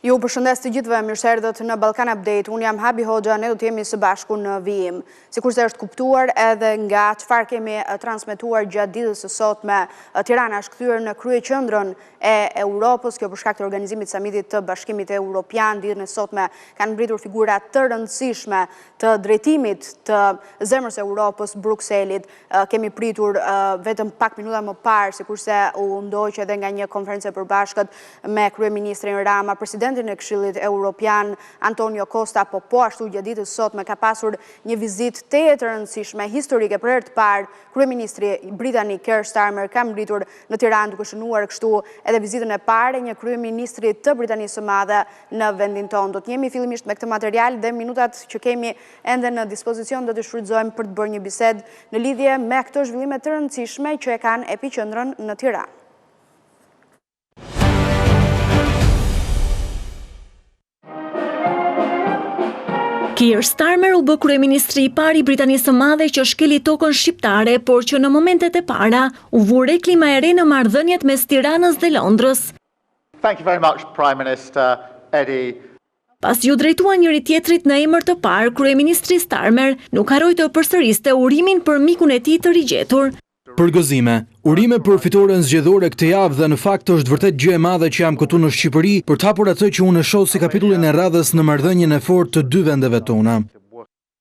Ju përshëndes të gjithëve, mirëseardhët në Ballkan Update. Unë jam Habi Hoxha, ne do të jemi së bashku në vijim. Sikurse është kuptuar edhe nga çfarë kemi transmetuar gjatë ditës së sotme, Tirana është kthyer në kryeqendrën e Europës, kjo për shkak të organizimit samitit të Bashkimit Evropian. Ditën e sotme kanë mbritur figura të rëndësishme të drejtimit të zemrës së Europës, Brukselit. Kemi pritur vetëm pak minuta më parë, sikurse u ndoq edhe nga një konferencë e përbashkët me kryeministrin Rama, presidentin e Këshillit Evropian Antonio Costa, po ashtu gjatë ditës sotme ka pasur një vizitë teje të rëndësishme, historike. Për herë të parë, kryeministri britanik Keir Starmer ka mbritur në Tiranë, duke shënuar kështu edhe vizitën e parë e një kryeministri të Britanisë së Madhe në vendin tonë. Do të jemi fillimisht me këtë material dhe minutat që kemi ende në dispozicion do të shfrytëzojmë për të bërë një bisedë në lidhje me këto zhvillime të rëndësishme që e kanë epiqendrën në Tiranë. Keir Starmer u bë kryeministri i parë i Britanisë së Madhe që shkeli tokën shqiptare, por që në momentet e para u vure klima e re në marrëdhëniet mes Tiranës dhe Londrës. Thank you very much, Prime Minister Eddie. Pas ju drejtuan njëri tjetrit në emër të parë, kryeministri Starmer nuk harroi të përsëriste urimin për mikun e tij të rigjetur. Përgëzime, urime për fitoren zgjedhore këtë javë dhe në fakt është vërtet gjë e madhe që jam këtu në Shqipëri për të hapur atë që unë e shoh si kapitullin e radhës në marrëdhënien e fortë të dy vendeve tona.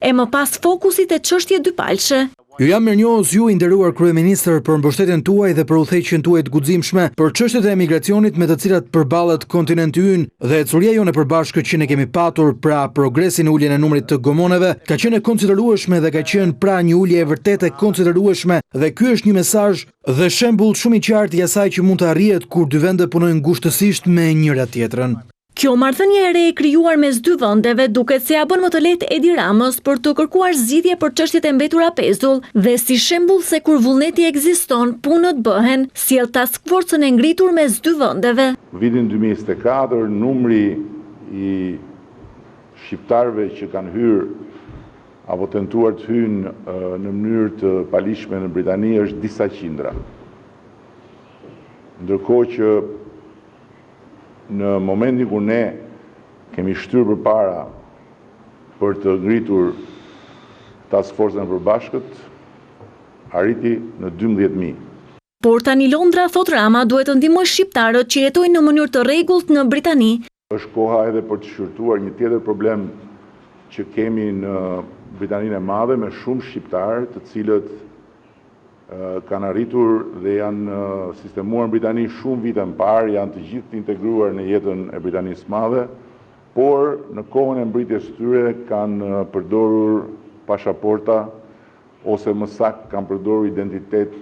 E më pas fokusit e çështje dypalshe. Ju jam mirënjohës ju i nderuar kryeministër për mbështetjen tuaj dhe për udhëheqjen tuaj të guximshme për çështjet e emigracionit me të cilat përballet kontinenti ynë dhe ecuria jone e përbashkët që ne kemi patur, pra progresi në uljen e numrit të gomoneve, ka qenë e konsiderueshme dhe ka qenë pra një ulje e vërtetë e konsiderueshme dhe ky është një mesazh dhe shembull shumë i qartë i asaj që mund të arrihet kur dy vende punojnë ngushtësisht me njëra tjetrën. Kjo marrëdhënie e re e krijuar mes dy vendeve duket se ja bën më të lehtë Edi Ramës për të kërkuar zgjidhje për çështjet e mbetura pezull dhe si shembull se kur vullneti ekziston, punët bëhen, sjell task force-ën e ngritur mes dy vendeve. Vitin 2024 numri i shqiptarëve që kanë hyrë apo tentuar të hyjnë në mënyrë të palishme në Britani është disa qindra. Ndërkohë që në momentin kur ne kemi shtyrë përpara për të ngritur task force-ën e përbashkët, arriti në 12.000. Por tani Londra, thot Rama, duhet të ndihmojë shqiptarët që jetojnë në mënyrë të rregullt në Britani. Është koha edhe për të shqyrtuar një tjetër problem që kemi në Britaninë e Madhe me shumë shqiptarë të cilët kanë arritur dhe janë sistemuar në Britani shumë vite më parë, janë të gjithë të integruar në jetën e Britanisë Madhe, por në kohën e mbritjes së tyre kanë përdorur pasaporta ose më saktë kanë përdorur identitet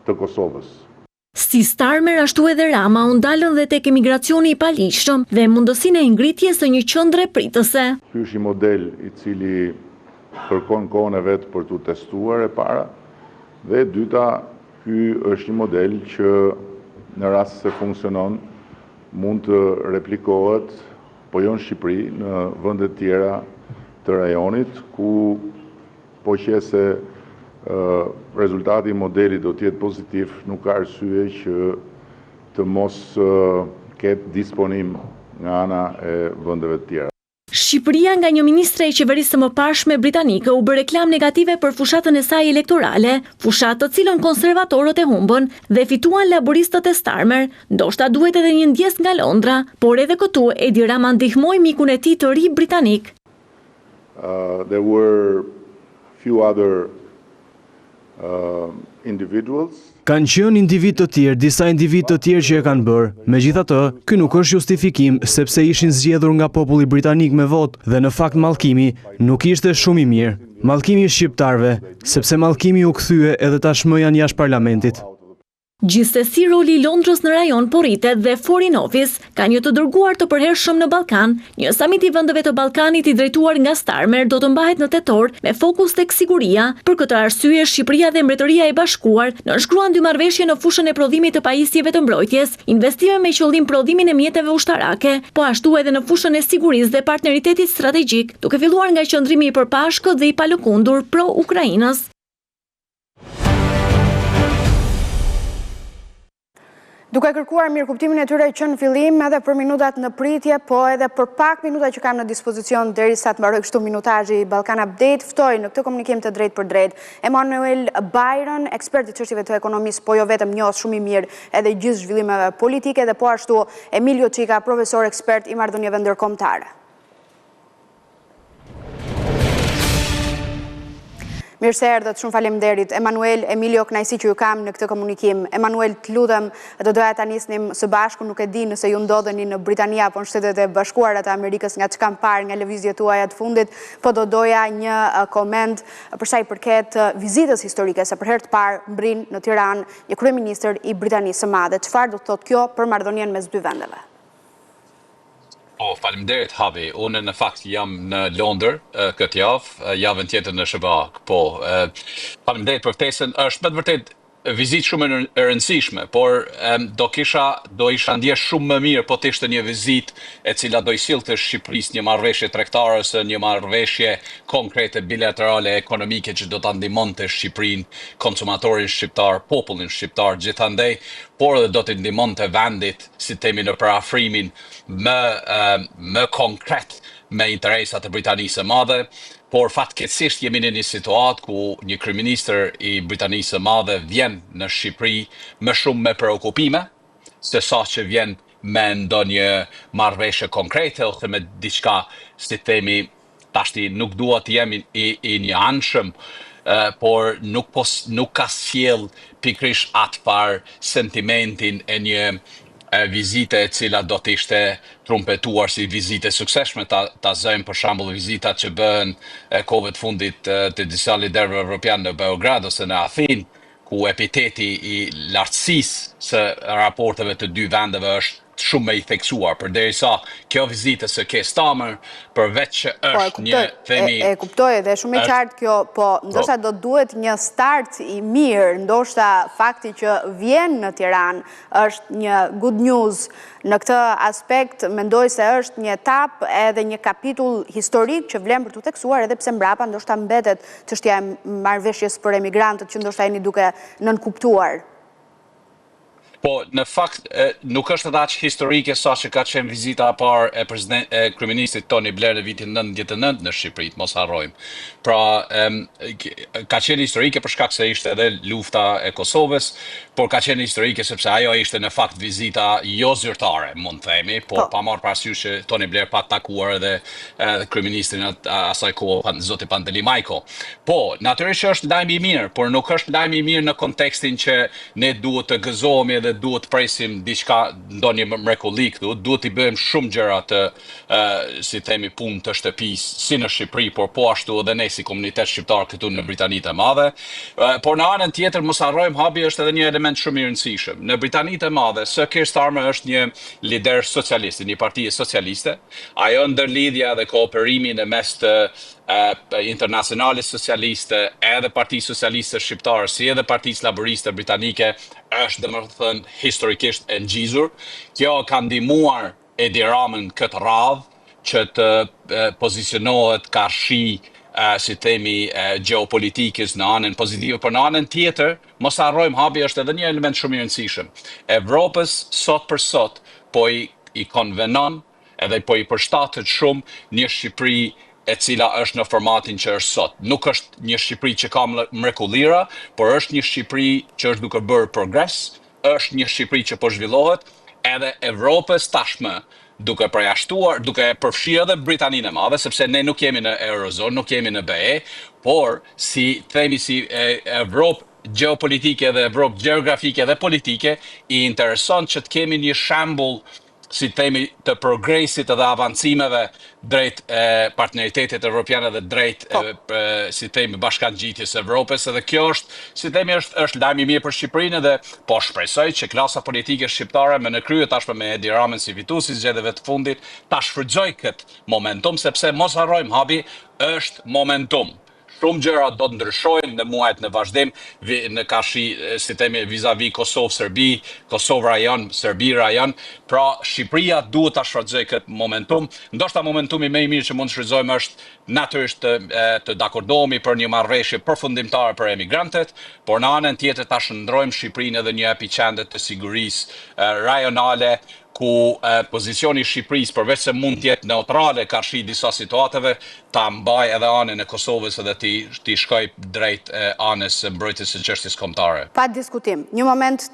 të Kosovës. Si Starmer ashtu edhe Rama u ndalën dhe tek emigracioni i palishëm dhe mundësinë e ngritjes së një qendre pritëse. Ky është një model i cili kërkon kohën e vet për t'u testuar e para. Dhe dyta, ky është një model që në rast se funksionon mund të replikohet po jo në Shqipëri, në vende tjera të rajonit ku po qese rezultati i modelit do të jetë pozitiv, nuk ka arsye që të mos ketë disponim nga ana e vendeve të tjera. Shqipëria nga një ministre e qeverisë së mëparshme britanike u bë reklam negative për fushatën e saj elektorale, fushatë të cilën konservatorët e humbën dhe fituan laboristët e Starmer. Ndoshta duhet edhe një ndjes nga Londra, por edhe këtu Edi Rama ndihmoi mikun e tij të ri britanik. There were few other individuals. Kanë qenë individ të tjerë, disa individ të tjerë që e kanë bërë. Megjithatë, ky nuk është justifikim sepse ishin zgjedhur nga populli britanik me votë dhe në fakt mallkimi nuk ishte shumë i mirë. Mallkimi i shqiptarëve, sepse mallkimi u kthye edhe tashmë janë jashtë parlamentit. Gjithsesi roli i Londrës në rajon po rritet dhe Foreign Office ka një të dërguar të përhershëm në Ballkan. Një samit i vendeve të Ballkanit i drejtuar nga Starmer do të mbahet në tetor me fokus tek siguria. Për këtë arsye Shqipëria dhe Mbretëria e Bashkuar nënshkruan dy marrëveshje në fushën e prodhimit të pajisjeve të mbrojtjes, investime me qëllim prodhimin e mjeteve ushtarake, po ashtu edhe në fushën e sigurisë dhe partneritetit strategjik, duke filluar nga qëndrimi i përpashkët dhe i palëkundur pro-Ukrainës. Duke kërkuar mirëkuptimin e tyre që në fillim edhe për minutat në pritje, po edhe për pak minuta që kam në dispozicion derisa të mbaroj kështu minutazhi i Balkan Update, ftoj në këtë komunikim të drejt për drejt Emanuel Bajron, ekspert i çështjeve të ekonomisë, po jo vetëm njohës shumë i mirë edhe gjithë zhvillimeve politike, dhe po ashtu Emilio Çika, profesor ekspert i marrëdhënieve ndërkombëtare. Mirë se erdhët, shumë faleminderit. Emanuel, Emilio, kënaqësi që ju kam në këtë komunikim. Emanuel, të lutem, do doja ta nisnim së bashku, nuk e di nëse ju ndodheni në Britani apo në Shtetet e Bashkuara të Amerikës nga çka parë nga lëvizjet tuaja të fundit, po do doja një koment për sa i përket vizitës historike, se për herë të parë mbrin në Tiranë një kryeministër i Britanisë së Madhe. Çfarë do të thotë kjo për marrëdhënien mes dy vendeve? Faleminderit Habi, unë në fakt jam në Londër këtë javën tjetër në Shëbak. Faleminderit për ftesën, është me të vërtet vizitë shumë e rëndësishme, por do isha ndjesh shumë më mirë po të ishte një vizitë e cila do i sillte Shqipërisë një marrëveshje tregtare ose një marrëveshje konkrete bilaterale ekonomike që do ta ndihmonte Shqipërinë, konsumatorin shqiptar, popullin shqiptar gjithandej, por edhe do të ndihmonte vendit, si themi, në parafrimin më konkret me interesat e Britanisë së Madhe. Por fatkeqësisht jemi në një situatë ku një kryeministër i Britanisë së Madhe vjen në Shqipëri më shumë me preokupime se sa që vjen me ndonjë marrëveshje konkrete ose me diçka, si themi, tashti nuk dua të jemi i një anshëm, por nuk ka sjell pikërisht atë farë sentimentin e një vizite e cila do të ishte trumpetuar si vizite suksesshme. Ta zëjmë për shembull vizitat që bëhen kohëve të fundit të disa liderëve evropian në Beograd ose në Athinë, ku epiteti i lartësisë së raporteve të dy vendeve është shumë i theksuar, përderisa kjo vizitë së Keir Starmer, përveç që është një themi... E kuptoj dhe shumë i qartë kjo, po ndoshta do duhet një start i mirë, ndoshta fakti që vjen në Tiranë është një good news. Në këtë aspekt mendoj se është një etapë edhe një kapitull historik që vlen për të theksuar, edhe pse mbrapa ndoshta mbetet çështja e marrëveshjes për emigrantët që ndoshta jeni duke nënkuptuar. Po, në fakt, nuk është edhe aq historike sa që ka qenë vizita e parë e kryeministit Tony Blair në vitin 99 në Shqipëri, mos harrojmë. Pra, ka qenë historike për shkak se ishte edhe lufta e Kosovës, por ka qenë historike sepse ajo ishte në fakt vizita jo zyrtare, mund të themi, por pa marrë parasysh që Tony Blair pa takuar edhe kryeministrin asaj kohë, zoti Panteli Majko. Po, natyrisht është lajm i mirë, por nuk është lajm i mirë në kontekstin që ne duhet të gëzohemi edhe duhet presim diçka, ndonjë mrekulli këtu, duhet i bëjmë shumë gjëra të, si themi, punë të shtëpisë, si në Shqipëri, por po ashtu edhe ne si komunitet shqiptar këtu në Britanitë e Madhe. Por në anën tjetër, mos harrojmë, Habi, është edhe një element shumë i rëndësishëm. Në Britanitë e Madhe, Sir Keir Starmer është një lider socialist, një parti socialiste. Ajo ndërlidhja dhe kooperimi në mes të Internacionale Socialiste, edhe Parti Socialiste Shqiptar, si edhe Partisë Laboriste Britanike, është domethënë historikisht e ngjizur. Kjo ka ndihmuar Edi Ramën këtë radhë që të pozicionohet karshi, si themi, geopolitikës në anën pozitive, por në anën tjetër, mos harrojmë, Habi, është edhe një element shumë i rëndësishëm. Evropës sot për sot po i konvenon edhe po i përshtatet shumë një Shqipëri e cila është në formatin që është sot. Nuk është një Shqipëri që ka mrekullira, por është një Shqipëri që është duke bërë progres, është një Shqipëri që po zhvillohet, edhe Evropës tashmë duke përjashtuar, duke përfshirë edhe Britaninë e Madhe, sepse ne nuk jemi në Eurozone, nuk jemi në BE, por si themi si Evropë geopolitike dhe Evropë geografike dhe politike, i intereson që të kemi një shembull, si themi, të progresit edhe avancimeve drejt partneritetit evropian dhe drejt, si themi, bashkangjitjes Evropës, edhe kjo është, si themi, është lajm i mirë për Shqipërinë dhe po shpresoj që klasa politike shqiptare me në krye tashmë me Edi Ramën si fituesi i zgjedhjeve të fundit ta shfrytëzoj këtë momentum, sepse mos harrojmë, Habi, është momentum. shumë gjëra do të ndryshojnë në muajt në vazhdim, në kashi si themi vis-a-vis Kosovë-Serbi, Kosovë-Rajon, Serbi-Rajon, pra Shqipëria duhet ta shfrytëzojë këtë momentum. Ndoshta momentumi më i mirë që mund të shfrytëzojmë është natyrisht të dakordohemi për një marrëveshje përfundimtare për emigrantët, por në anën tjetër ta shndrojmë Shqipërinë edhe një epicentër të sigurisë rajonale, ku pozicioni i Shqipërisë përveç se mund të jetë neutrale karshi disa situatave, ta mbaj edhe anën e Kosovës edhe ti shkoj drejt anës së mbrojtjes së çështjes kombëtare. Pa diskutim. Një moment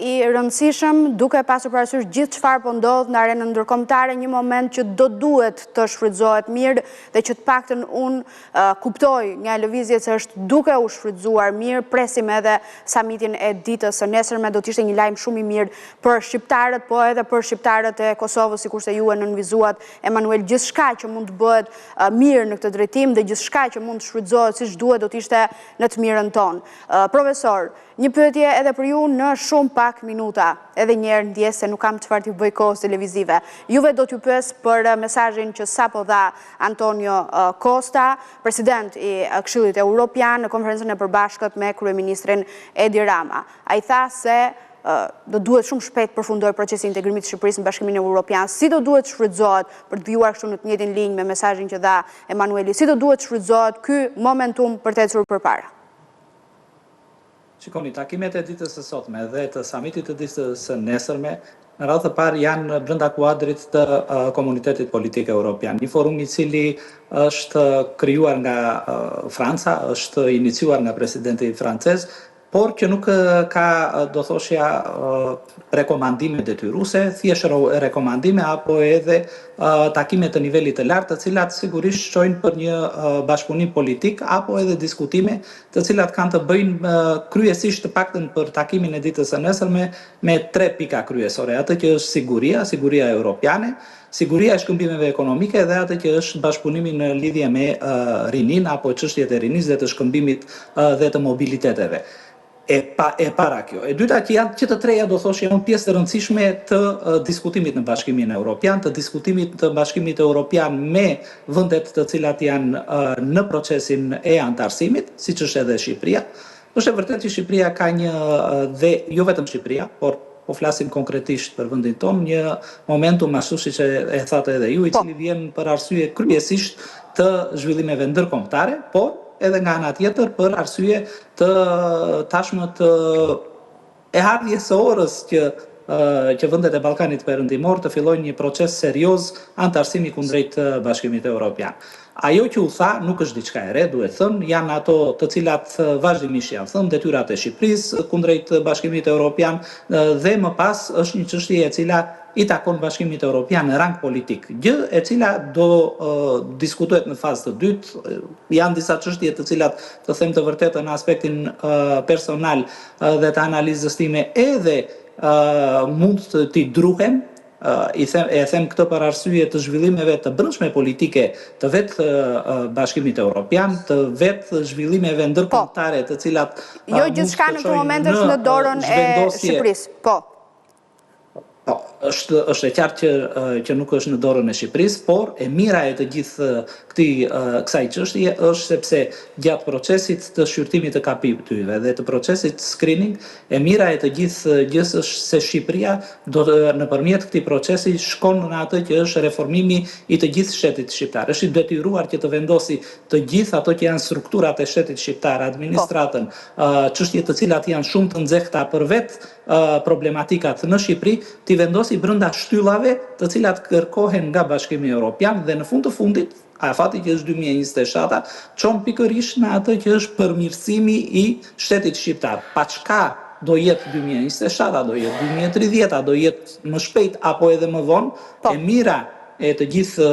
i rëndësishëm, duke pasur parasysh gjithë çfarë po ndodh në arenën ndërkombëtare, një moment që do duhet të shfrytëzohet mirë dhe që të paktën unë kuptoj nga lëvizjet se është duke u shfrytëzuar mirë, presim edhe samitin e ditës së nesërme, do të ishte një lajm shumë i mirë për shqiptarët, po edhe për shqiptarët e Kosovës, sikurse ju e nënvizuat, Emanuel, gjithçka që mund të bëhet mirë në këtë drejtim dhe gjithçka që mund të shfrytëzohet siç duhet do të ishte në të mirën tonë. Profesor, një pyetje edhe për ju në shumë pak minuta. Edhe një herë ndjes se nuk kam çfarë t'ju bëj kohës televizive. Juve do t'ju pyes për mesazhin që sapo dha Antonio Costa, president i Këshillit Evropian, në konferencën e përbashkët me kryeministrin Edi Rama. Ai tha se do duhet shumë shpejt përfundoj procesi integrimit të Shqipërisë në Bashkimin Evropian, si do duhet shfrytëzohet për të vjuar kështu në të njëjtin linjë me mesazhin që dha Emanueli, si do duhet shfrytëzohet ky momentum për të ecur përpara? Shikoni, takimet e ditës së sotme dhe të samitit të ditës së nesërme në radhë të parë janë brenda kuadrit të komunitetit politik evropian. Një forum i cili është krijuar nga Franca, është iniciuar nga presidenti francez, por që nuk ka, do thoshja, rekomandime detyruese, thjesht rekomandime apo edhe takime të nivelit të lartë, të cilat sigurisht shojnë për një bashkëpunim politik apo edhe diskutime, të cilat kanë të bëjnë kryesisht të paktën për takimin e ditës së nesërme me 3 pika kryesore, atë që është siguria europiane, siguria e shkëmbimeve ekonomike dhe atë që është bashkëpunimi në lidhje me rinin apo çështjet e rinisë dhe të shkëmbimit dhe të mobiliteteve. E para kjo. E dyta që të treja do thosh janë pjesë të rëndësishme të diskutimit në Bashkimin Evropian, të diskutimit të Bashkimit Evropian me vendet të cilat janë në procesin e antarësimit, siç është edhe Shqipëria. Është e vërtetë që Shqipëria ka një dhe jo vetëm Shqipëria, por po flasim konkretisht për vendin tonë, një momentum ashtu siç e thatë edhe ju, i cili vjen për arsye kryesisht të zhvillimeve ndërkombëtare, por edhe nga ana tjetër për arsye të tashmë të ardhjes së orës që vendet e Ballkanit Perëndimor të fillojnë një proces serioz antarësimi kundrejt Bashkimit Evropian. Ajo që u tha nuk është diçka e re, duhet thënë, janë ato të cilat vazhdimisht janë thënë, detyrat e Shqipërisë kundrejt Bashkimit Evropian dhe më pas është një çështje e cila i takon Bashkimit Evropian në rang politik. Gjë e cila do diskutohet në fazë të dytë, janë disa çështje të cilat të them të vërtetë në aspektin personal dhe të analizës time edhe mund t'i druhem, e them këtë për arsye të zhvillimeve të brendshme politike të vetë Bashkimit Evropian, të vetë zhvillimeve ndërkombëtare të cilat jo gjithçka në këtë moment është në dorën e Shqipërisë. Po, është e qartë që nuk është në dorën e Shqipërisë, por e mira e të gjithë kësaj çështje është sepse gjatë procesit të shqyrtimit të kapitujve dhe të procesit screening, e mira e të gjithë gjës është se Shqipëria do nëpërmjet këtij procesi shkon në atë që është reformimi i të gjithë shtetit shqiptar. Është i detyruar që të vendosi të gjithë ato që janë strukturat e shtetit shqiptar, administratën, çështje të cilat janë shumë të nxehta për vetë problematikat në Shqipëri, t'i vendosi brenda shtyllave të cilat kërkohen nga Bashkimi Evropian dhe në fund të fundit, a fati që është 2027, çon pikërisht në atë që është përmirësimi i shtetit shqiptar. Pa çka do jetë 2027, do jetë 2030, do jetë më shpejt apo edhe më vonë, e mira e të gjithë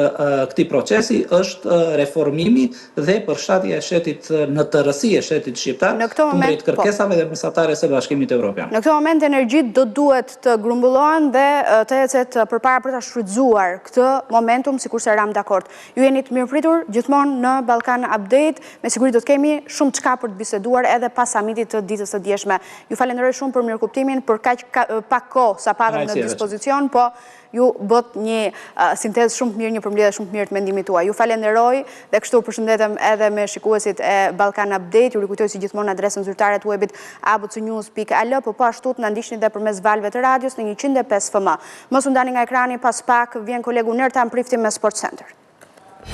këtij procesi është reformimi dhe përshtatja e shtetit në tërësi e shtetit shqiptar kundrejt kërkesave dhe mesatare së Bashkimit Evropian. Në këtë moment energjitë do duhet të grumbullohen dhe të ecet përpara për ta shfrytzuar këtë momentum, sikurse ram dakord. Ju jeni të mirëpritur gjithmonë në Ballkan Update, me siguri do të kemi shumë çka për të biseduar edhe pas samitit të ditës së djeshme. Ju falenderoj shumë për mirëkuptimin, për kaq pak kohë sa patëm në dispozicion, po ju bët një sintezë shumë të mirë, një përmbledhje shumë të mirë të mendimit tuaj. Ju falenderoj dhe kështu përshëndetem edhe me shikuesit e Balkan Update. Ju rikujtoj si gjithmonë adresën zyrtare të webit abcnews.al, po ashtu të na ndiqni edhe përmes valve të radios në 105 FM. Mos u ndani nga ekrani, pas pak vjen kolegu Nertan Prifti me Sport Center.